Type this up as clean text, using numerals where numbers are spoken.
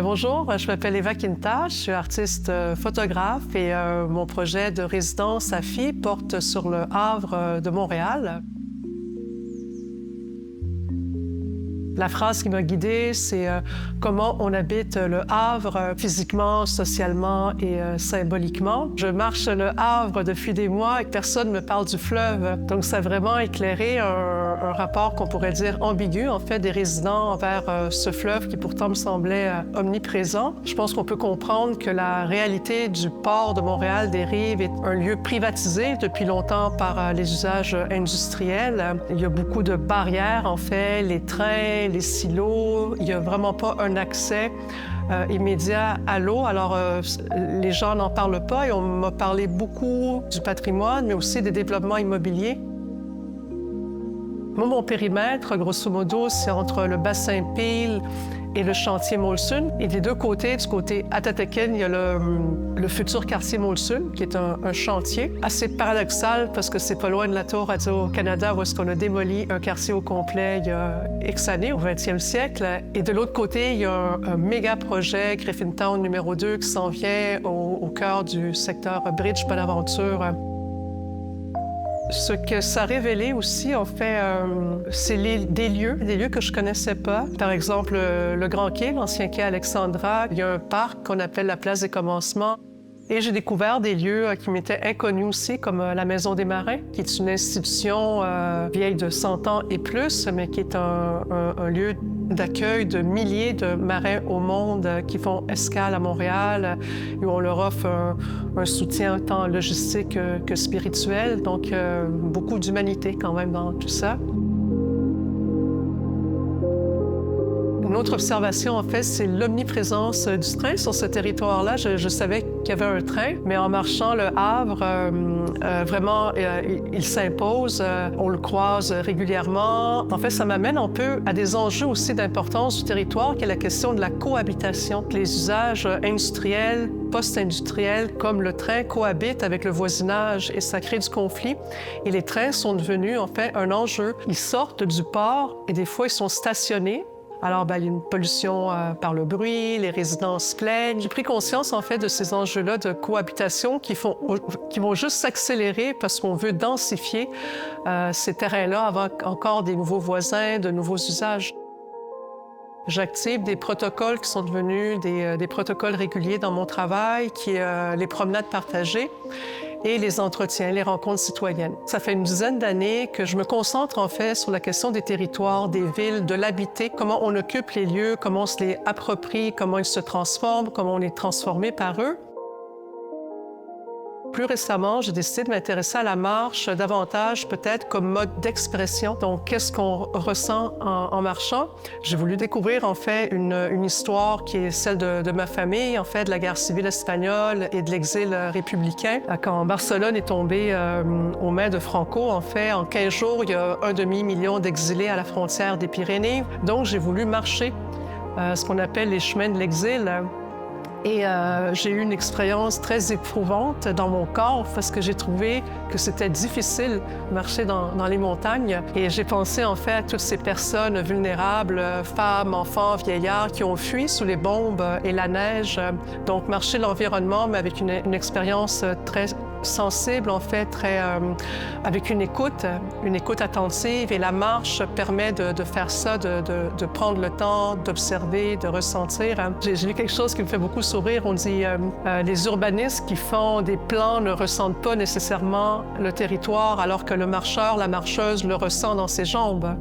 Bonjour, je m'appelle Eva Quinta, je suis artiste photographe et mon projet de résidence à FI porte sur le Havre de Montréal. La phrase qui m'a guidée, c'est comment on habite le Havre physiquement, socialement et symboliquement. Je marche le Havre depuis des mois et personne ne me parle du fleuve. Donc, ça a vraiment éclairé un rapport qu'on pourrait dire ambigu, en fait, des résidents envers ce fleuve qui pourtant me semblait omniprésent. Je pense qu'on peut comprendre que la réalité du port de Montréal, des Rives, est un lieu privatisé depuis longtemps par les usages industriels. Il y a beaucoup de barrières, en fait, les trains, les silos, il n'y a vraiment pas un accès immédiat à l'eau. Alors, les gens n'en parlent pas et on m'a parlé beaucoup du patrimoine, mais aussi des développements immobiliers. Moi, mon périmètre, grosso modo, c'est entre le bassin Peel et le chantier Molson. Et des deux côtés, du côté Atataken, il y a le futur quartier Molson, qui est un chantier assez paradoxal parce que c'est pas loin de la tour Radio-Canada où est-ce qu'on a démoli un quartier au complet il y a X années, au 20e siècle. Et de l'autre côté, il y a un méga projet Griffintown numéro 2 qui s'en vient au cœur du secteur Bridge Bonaventure. Ce que ça a révélé aussi, en fait, c'est des lieux que je connaissais pas. Par exemple, le Grand Quai, l'ancien quai Alexandra, il y a un parc qu'on appelle la Place des Commencements. Et j'ai découvert des lieux qui m'étaient inconnus aussi, comme la Maison des Marins, qui est une institution vieille de 100 ans et plus, mais qui est un lieu d'accueil de milliers de marins au monde qui font escale à Montréal, où on leur offre un soutien tant logistique que spirituel. Donc, beaucoup d'humanité quand même dans tout ça. Une autre observation, en fait, c'est l'omniprésence du train sur ce territoire-là. Je savais qu'il y avait un train, mais en marchant le Havre, vraiment, il s'impose. On le croise régulièrement. En fait, ça m'amène un peu à des enjeux aussi d'importance du territoire, qui est la question de la cohabitation. Les usages industriels, post-industriels, comme le train, cohabitent avec le voisinage et ça crée du conflit. Et les trains sont devenus, en fait, un enjeu. Ils sortent du port et des fois, ils sont stationnés. Alors, il y a une pollution par le bruit, les résidents se plaignent. J'ai pris conscience, en fait, de ces enjeux-là de cohabitation qui vont juste s'accélérer parce qu'on veut densifier ces terrains-là avec encore des nouveaux voisins, de nouveaux usages. J'active des protocoles qui sont devenus des protocoles réguliers dans mon travail, qui est les promenades partagées et les entretiens, les rencontres citoyennes. Ça fait une dizaine d'années que je me concentre en fait sur la question des territoires, des villes, de l'habiter, comment on occupe les lieux, comment on se les approprie, comment ils se transforment, comment on est transformé par eux. Plus récemment, j'ai décidé de m'intéresser à la marche davantage peut-être comme mode d'expression. Donc, qu'est-ce qu'on ressent en marchant? J'ai voulu découvrir en fait une histoire qui est celle de ma famille, en fait, de la guerre civile espagnole et de l'exil républicain. Quand Barcelone est tombée aux mains de Franco, en fait, en 15 jours, il y a 1,5 million d'exilés à la frontière des Pyrénées. Donc, j'ai voulu marcher ce qu'on appelle les chemins de l'exil. Et j'ai eu une expérience très éprouvante dans mon corps parce que j'ai trouvé que c'était difficile de marcher dans les montagnes. Et j'ai pensé en fait à toutes ces personnes vulnérables, femmes, enfants, vieillards, qui ont fui sous les bombes et la neige. Donc marcher l'environnement, mais avec une expérience très sensible, en fait, avec une écoute attentive. Et la marche permet de faire ça, de prendre le temps, d'observer, de ressentir. J'ai lu quelque chose qui me fait beaucoup sourire. On dit les urbanistes qui font des plans ne ressentent pas nécessairement le territoire, alors que le marcheur, la marcheuse le ressent dans ses jambes.